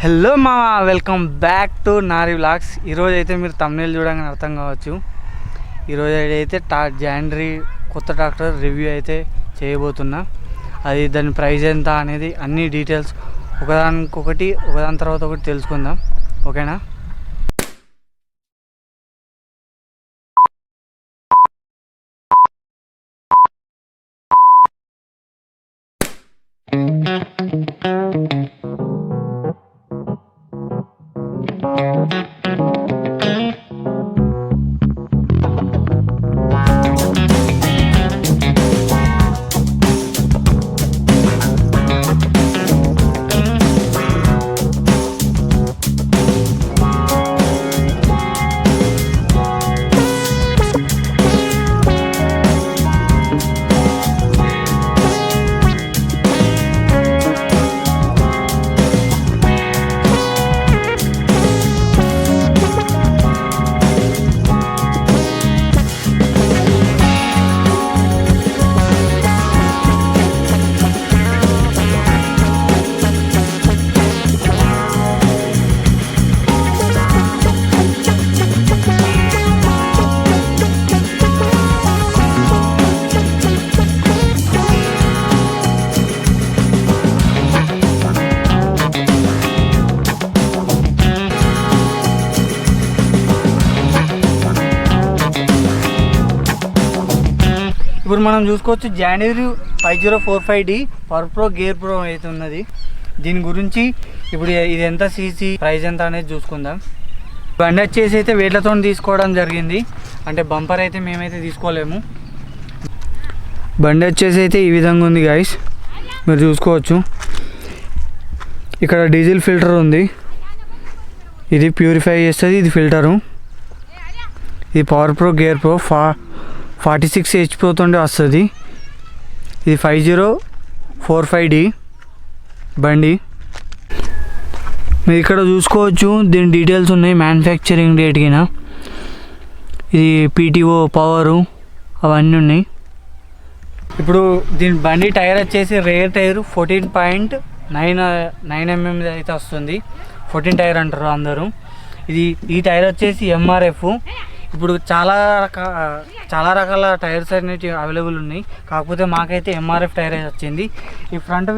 Hello మా welcome back to Nari vlogs. ఈరోజు అయితే మీరు తమ్నేల్ చూడగానే అర్థం కావచ్చు. ఈరోజు అయితే జాండరీ కొత్త ట్రాక్టర్ రివ్యూ అయితే చేయబోతున్నా. అది దాని ప్రైస్ ఎంత అనేది అన్ని డీటెయిల్స్ ఒకదాని తర్వాత ఒకటి తెలుసుకుందాం. ఓకేనా? ఇప్పుడు మనం చూసుకోవచ్చు జాండరీ 5045D power pro gear pro అయితే ఉన్నది. దీని గురించి ఇప్పుడు ఇది ఎంత సీసీ, ప్రైస్ ఎంత అనేది చూసుకుందాం. బండి వచ్చేసి అయితే వేట్లతో తీసుకోవడం జరిగింది. అంటే బంపర్ అయితే మేమైతే తీసుకోలేము. బండి వచ్చేసి అయితే ఈ విధంగా ఉంది గైస్, మీరు చూసుకోవచ్చు. ఇక్కడ డీజిల్ ఫిల్టర్ ఉంది, ఇది ప్యూరిఫై చేస్తుంది. ఇది ఫిల్టరు. ఇది power pro gear pro 46 HP తోటి వస్తుంది. ఇది 5045D బండి. మీరు ఇక్కడ చూసుకోవచ్చు, దీని డీటెయిల్స్ ఉన్నాయి. మ్యానుఫ్యాక్చరింగ్ డేట్ కింద ఇది PTO పవరు అవన్నీ ఉన్నాయి. ఇప్పుడు దీని బండి టైర్ వచ్చేసి రేర్ టైర్ 14.9 mm అయితే వస్తుంది. 14 టైర్ అంటారు అందరూ. ఈ టైర్ వచ్చేసి MRF. ఇప్పుడు చాలా రకాల టైర్స్ అనేవి అవైలబుల్ ఉన్నాయి, కాకపోతే మాకైతే MRF టైర్ వచ్చింది. ఈ ఫ్రంట్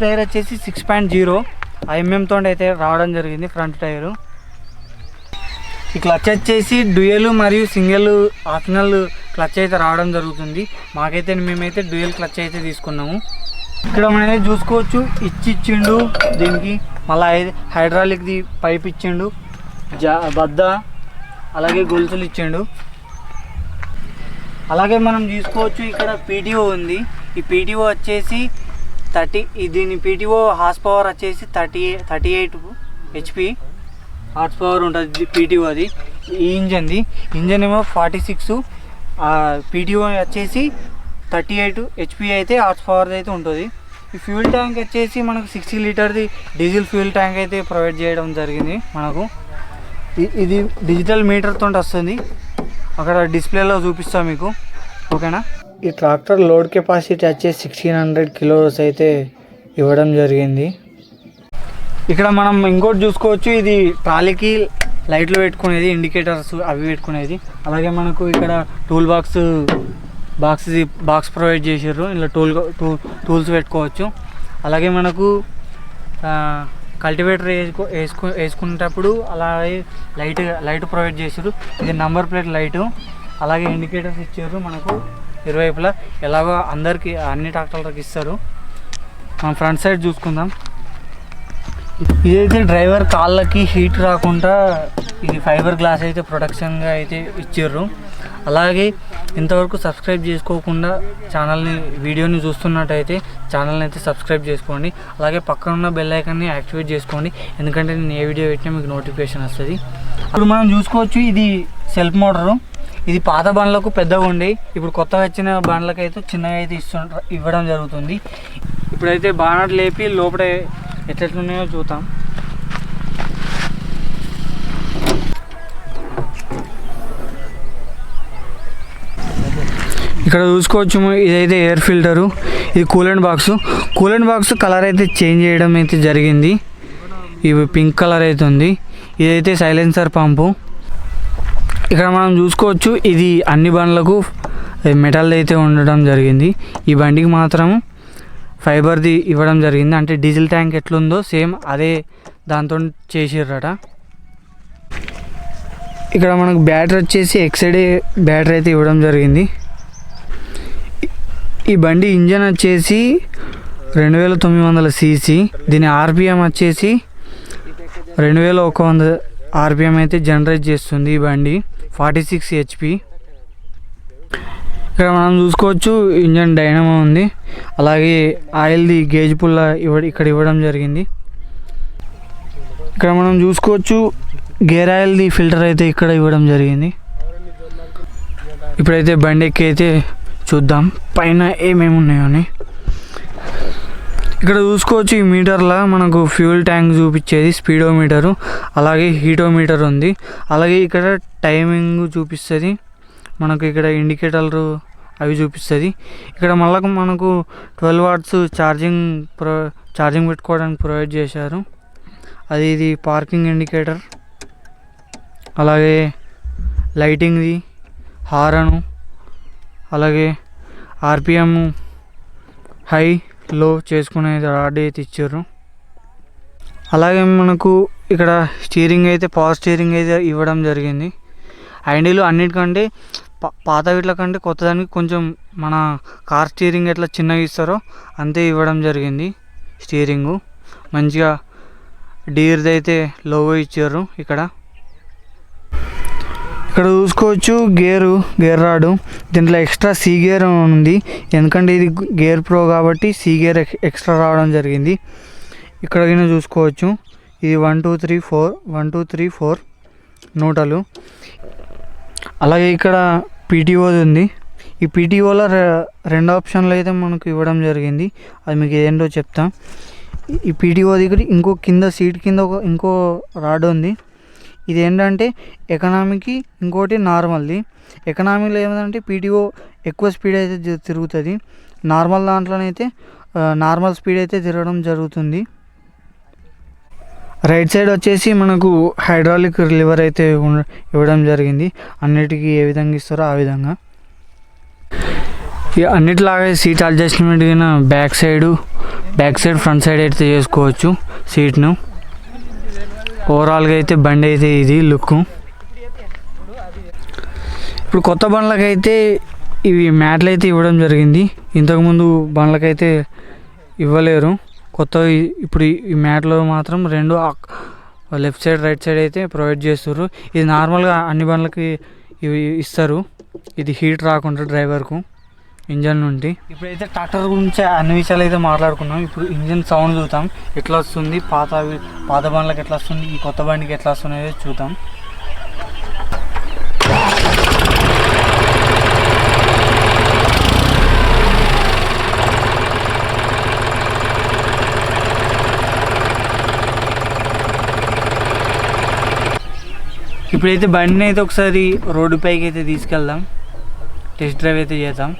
టైర్ వచ్చేసి 6.0 mm తోటి అయితే రావడం జరిగింది ఫ్రంట్ టైరు. ఈ క్లచ్ వచ్చేసి డ్యూయల్ మరియు సింగిల్ ఆప్షనల్ క్లచ్ అయితే రావడం జరుగుతుంది. మేమైతే డ్యూయల్ క్లచ్ అయితే తీసుకున్నాము. ఇక్కడ మనం చూసుకోవచ్చు, ఇచ్చిండు దీనికి. మళ్ళీ హైడ్రాలిక్ది పైప్ ఇచ్చిండు, బద్ద, అలాగే గొలుసులు ఇచ్చిండు. అలాగే మనం చూసుకోవచ్చు ఇక్కడ PTO ఉంది. ఈ PTO వచ్చేసి దీని PTO హార్స్ పవర్ వచ్చేసి 38 HP హార్స్ పవర్ ఉంటుంది PTO. అది ఈ ఇంజన్ ఏమో 46. PTO వచ్చేసి 38 HP అయితే హార్స్ పవర్ అయితే ఉంటుంది. ఈ ఫ్యూల్ ట్యాంక్ వచ్చేసి మనకు 60 లీటర్ది డీజిల్ ఫ్యూల్ ట్యాంక్ అయితే ప్రొవైడ్ చేయడం జరిగింది మనకు. ఇది డిజిటల్ మీటర్తో వస్తుంది, అక్కడ డిస్ప్లేలో చూపిస్తాం మీకు. ఓకేనా? ఈ ట్రాక్టర్ లోడ్ కెపాసిటీ వచ్చేసి 1600 kilos అయితే ఇవ్వడం జరిగింది. ఇక్కడ మనం ఇంకోటి చూసుకోవచ్చు, ఇది ట్రాలీకి లైట్లు పెట్టుకునేది, ఇండికేటర్స్ అవి పెట్టుకునేది. అలాగే మనకు ఇక్కడ టూల్ బాక్స్ ప్రొవైడ్ చేసారు. ఇలా టూల్స్ పెట్టుకోవచ్చు. అలాగే మనకు కల్టివేటర్ వేసుకునేటప్పుడు అలాగే లైట్ ప్రొవైడ్ చేసారు. ఇది నంబర్ ప్లేట్ లైటు. అలాగే ఇండికేటర్స్ ఇచ్చారు మనకు ఇరువైపులా. ఎలాగో అందరికి అన్ని ట్రాక్టర్లకు ఇస్తారు. మనం ఫ్రంట్ సైడ్ చూసుకుందాం. ఇదైతే డ్రైవర్ కాళ్ళకి హీట్ రాకుండా ఇది ఫైబర్ గ్లాస్ అయితే ప్రొటెక్షన్గా అయితే ఇచ్చారు. అలాగే ఇంతవరకు సబ్స్క్రైబ్ చేసుకోకుండా వీడియోని చూస్తున్నట్టయితే ఛానల్ని అయితే సబ్స్క్రైబ్ చేసుకోండి. అలాగే పక్కన ఉన్న బెల్ ఐకాన్ని యాక్టివేట్ చేసుకోండి, ఎందుకంటే నేను ఏ వీడియో పెట్టినా మీకు నోటిఫికేషన్ వస్తుంది. ఇప్పుడు మనం చూసుకోవచ్చు, ఇది సెల్ఫ్ మోటరు. ఇది పాత బండ్లకు పెద్దగా ఉండి, ఇప్పుడు కొత్తగా వచ్చిన బండ్లకు అయితే చిన్నగా అయితే ఇవ్వడం జరుగుతుంది. ఇప్పుడైతే బానట్ లేపి లోపల ఎట్లున్నాయో చూద్దాం. ఇక్కడ చూసుకోవచ్చు ఇదైతే ఎయిర్ ఫిల్టరు, ఇది కూలెంట్ బాక్స్ కలర్ అయితే చేంజ్ చేయడం అయితే జరిగింది. ఇవి పింక్ కలర్ అయితే ఉంది. ఇదైతే సైలెన్సర్ పంపు. ఇక్కడ మనం చూసుకోవచ్చు ఇది అన్ని బండ్లకు మెటల్ అయితే ఉండడం జరిగింది. ఈ బండికి మాత్రం ఫైబర్ది ఇవ్వడం జరిగింది. అంటే డీజిల్ ట్యాంక్ ఎట్లుందో సేమ్ అదే దాంతో చేసిర్రట. ఇక్కడ మనకు బ్యాటరీ వచ్చేసి ఎక్సైడ్ బ్యాటరీ అయితే ఇవ్వడం జరిగింది. ఈ బండి ఇంజన్ వచ్చేసి 2900 cc. దీని ఆర్పిఎం వచ్చేసి 2100 ఆర్పిఎం అయితే జనరేట్ చేస్తుంది ఈ బండి. 46 HP. ఇక్కడ మనం చూసుకోవచ్చు ఇంజన్ డైనమో ఉంది. అలాగే ఆయిల్ది గేజ్ పుల్ల ఇక్కడ ఇవ్వడం జరిగింది. ఇక్కడ మనం చూసుకోవచ్చు గేర్ ఆయిల్ది ఫిల్టర్ అయితే ఇక్కడ ఇవ్వడం జరిగింది. ఇప్పుడైతే బండి ఎక్కి అయితే చూద్దాం పైన ఏమేమి ఉన్నాయో అని. ఇక్కడ చూసుకోవచ్చు ఈ మీటర్లో మనకు ఫ్యూల్ ట్యాంక్ చూపించేది స్పీడోమీటరు, అలాగే హీటోమీటర్ ఉంది. అలాగే ఇక్కడ టైమింగ్ చూపిస్తుంది మనకు. ఇక్కడ ఇండికేటర్లు అవి చూపిస్తుంది. ఇక్కడ మళ్ళీ మనకు 12 watts ఛార్జింగ్ పెట్టుకోవడానికి ప్రొవైడ్ చేశారు. ఇది పార్కింగ్ ఇండికేటర్, అలాగే లైటింగ్ది, హారను, అలాగే ఆర్పిఎం హై లో చేసుకునే రాడ్ అయితే ఇచ్చారు. అలాగే మనకు ఇక్కడ స్టీరింగ్ అయితే పవర్ స్టీరింగ్ అయితే ఇవ్వడం జరిగింది. హ్యాండిల్ అన్నిటికంటే పాత వీట్ల కంటే కొత్తదానికి కొంచెం మన కార్ స్టీరింగ్ ఎట్లా చిన్నగా ఇస్తారో అంతే ఇవ్వడం జరిగింది. స్టీరింగు మంచిగా డీర్ది అయితే లోగో ఇచ్చారు. ఇక్కడ చూసుకోవచ్చు గేర్ రాడు. దీంట్లో ఎక్స్ట్రా సి గేర్ ఉంది, ఎందుకంటే ఇది గేర్ ప్రో కాబట్టి సి గేర్ ఎక్స్ట్రా రావడం జరిగింది. ఇక్కడ చూసుకోవచ్చు ఇది 1 2 3 4 నూటలు. అలాగే ఇక్కడ పీటీఓది ఉంది. ఈ పీటీఓలో 2 ఆప్షన్లు అయితే మనకు ఇవ్వడం జరిగింది. అది మీకు ఏంటో చెప్తా. ఈ పీటీఓ దగ్గర ఇంకో కింద సీట్ కింద ఇంకో రాడ్ ఉంది. ఇది ఏంటంటే ఎకనామీకి, ఇంకోటి నార్మల్ది. ఎకనామీలో ఏమంటే పీటీఓ ఎక్కువ స్పీడ్ అయితే తిరుగుతుంది. నార్మల్ దాంట్లోనైతే నార్మల్ స్పీడ్ అయితే తిరగడం జరుగుతుంది. రైట్ సైడ్ వచ్చేసి మనకు హైడ్రాలిక్ లివర్ అయితే ఇవ్వడం జరిగింది. అన్నిటికీ ఏ విధంగా ఇస్తారో ఆ విధంగా. అన్నిటిలాగే seat adjustment back side front side అయితే చేసుకోవచ్చు సీట్ను. ఓవరాల్గా అయితే బండి అయితే ఇది లుక్. ఇప్పుడు కొత్త బండ్లకైతే ఇవి మ్యాట్లు అయితే ఇవ్వడం జరిగింది. ఇంతకుముందు బండ్లకైతే ఇవ్వలేరు కొత్త. ఇప్పుడు ఈ మ్యాట్లో మాత్రం 2 లెఫ్ట్ సైడ్ రైట్ సైడ్ అయితే ప్రొవైడ్ చేస్తారు. ఇది నార్మల్గా అన్ని బండ్లకి ఇవి ఇస్తారు. ఇది హీట్ రాకుండా డ్రైవర్కు ఇంజన్ నుండి. ఇప్పుడైతే ట్రాక్టర్ గురించి అన్ని విషయాలు అయితే మాట్లాడుకున్నాం. ఇప్పుడు ఇంజన్ సౌండ్ చూద్దాం ఎట్లా వస్తుంది, పాత బండ్లకు ఎట్లా వస్తుంది, ఈ కొత్త బండికి ఎట్లా వస్తుంది చూద్దాం. ఇప్పుడైతే బండిని అయితే ఒకసారి రోడ్డు పైకి అయితే తీసుకెళ్దాం, టెస్ట్ డ్రైవ్ అయితే చేద్దాం.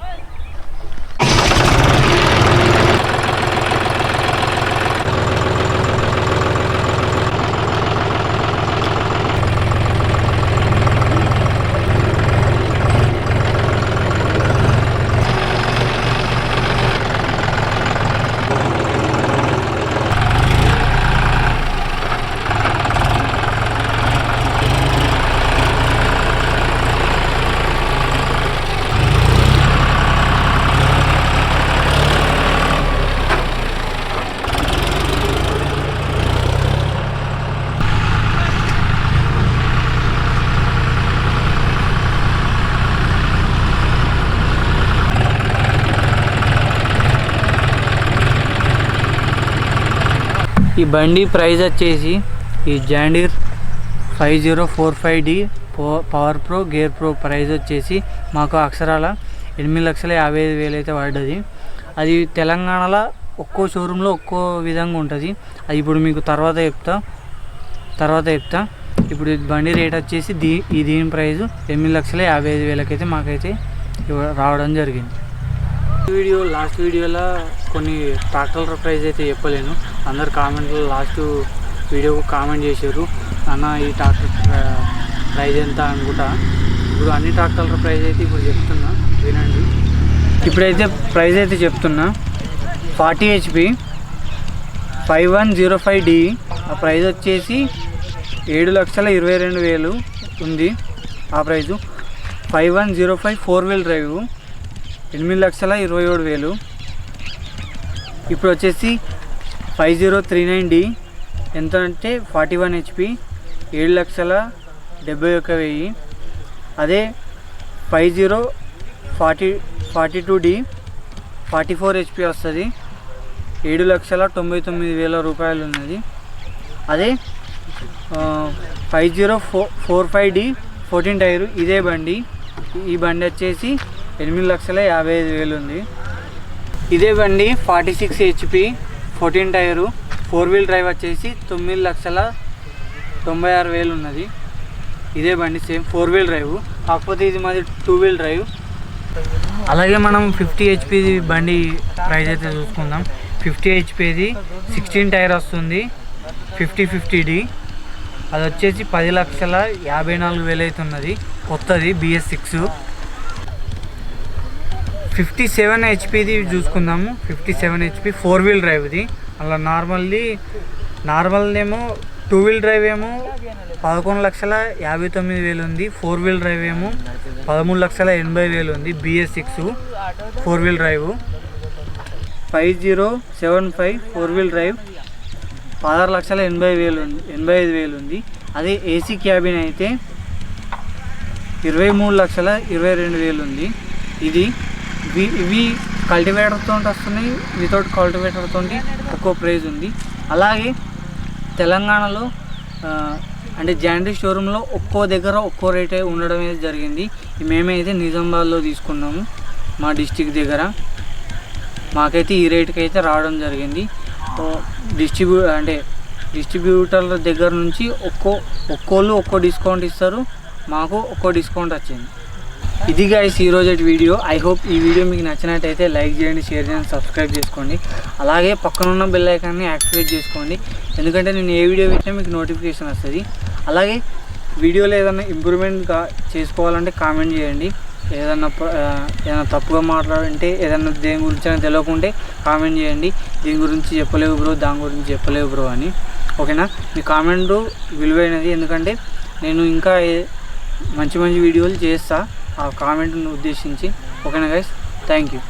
ఈ బండి ప్రైస్ వచ్చేసి ఈ John Deere 5045D power pro gear pro price వచ్చేసి మాకు అక్షరాల 8,55,000 అయితే పడ్డది. అది తెలంగాణలో ఒక్కో షోరూంలో ఒక్కో విధంగా ఉంటుంది. అది ఇప్పుడు మీకు తర్వాత చెప్తా. ఇప్పుడు బండి రేట్ వచ్చేసి దీని ప్రైస్ 8,55,000 అయితే మాకైతే రావడం జరిగింది. లాస్ట్ వీడియోలో కొన్ని ట్రాక్టర్ల ప్రైస్ అయితే చెప్పలేను. అందరు కామెంట్లో వీడియోకు కామెంట్ చేశారు, అన్న ఈ ట్రాక్టర్ ప్రైజ్ ఎంత అనుకుంటా. ఇప్పుడు అన్ని ట్రాక్టర్ల ప్రైజ్ అయితే ఇప్పుడు చెప్తున్నా, వినండి. ఇప్పుడైతే ప్రైజ్ అయితే చెప్తున్నా. 40 HP 5105D, ఆ ప్రైజ్ వచ్చేసి 7,22,000 ఉంది ఆ ప్రైజు. 5105 4 wheel drive 8,27,000. ఇప్పుడు వచ్చేసి 5039D ఎంత అంటే 41 HP 7,71,000. అదే 5042D 44 HP వస్తుంది, 7,99,000 రూపాయలు ఉన్నది. అదే 5045D 14 టైరు ఇదే బండి. ఈ బండి వచ్చేసి 8,55,000 ఉంది. ఇదే బండి 46 HP 14 టైరు 4 వీల్ డ్రైవ్ వచ్చేసి 9,96,000 ఉన్నది. ఇదే బండి సేమ్ 4 వీల్ డ్రైవ్, కాకపోతే ఇది మాది 2 వీల్ డ్రైవ్. అలాగే మనం 50 HP బండి ప్రైస్ అయితే చూసుకుందాం. 50 HPది 16 టైర్ వస్తుంది, 5050D. అది వచ్చేసి 10,54,000 అయితే ఉన్నది, కొత్తది BS6. 57 HPది చూసుకుందాము. 57 HP 4 వీల్ డ్రైవ్ది. అలా నార్మల్దేమో 2 వీల్ డ్రైవ్ ఏమో 11,59,000 ఉంది, 4 వీల్ డ్రైవ్ ఏమో 13,80,000 ఉంది. BS6 4 wheel drive. 5075 4 wheel drive 16,85,000 ఉంది. అదే AC క్యాబిన్ అయితే 23,22,000 ఉంది. ఇవి కల్టివేటర్తో వస్తున్నాయి, వితౌట్ కల్టివేటర్తో ఒక్కో ప్రైజ్ ఉంది. అలాగే తెలంగాణలో అంటే జాండీ షోరూంలో ఒక్కో దగ్గర ఒక్కో రేట్ ఉండడం అయితే జరిగింది. మేమైతే నిజామాబాద్లో తీసుకున్నాము, మా డిస్టిక్ దగ్గర. మాకైతే ఈ రేటుకి అయితే రావడం జరిగింది. డిస్ట్రిబ్యూటర్ల దగ్గర నుంచి ఒక్కోళ్ళు ఒక్కో డిస్కౌంట్ ఇస్తారు, మాకు ఒక్కో డిస్కౌంట్ వచ్చింది. ఇది గైస్ ఈరోజు వీడియో. ఐ హోప్ ఈ వీడియో మీకు నచ్చినట్టయితే లైక్ చేయండి, షేర్ చేయండి, సబ్స్క్రైబ్ చేసుకోండి. అలాగే పక్కనున్న బెల్ ఐకాన్ని యాక్టివేట్ చేసుకోండి, ఎందుకంటే నేను ఏ వీడియో పెట్టినా మీకు నోటిఫికేషన్ వస్తుంది. అలాగే వీడియోలో ఏదైనా ఇంప్రూవ్మెంట్గా చేసుకోవాలంటే కామెంట్ చేయండి. ఏదైనా తప్పుగా మాట్లాడంటే, ఏదైనా దేని గురించి తెలియకుంటే కామెంట్ చేయండి. దీని గురించి చెప్పలేవు బ్రో, దాని గురించి చెప్పలేవు బ్రో అని. ఓకేనా? మీ కామెంట్ విలువైనది, ఎందుకంటే నేను ఇంకా మంచి వీడియోలు చేస్తా ఆ కామెంట్ను ఉద్దేశించి. ఓకేనా గైస్? Thank you.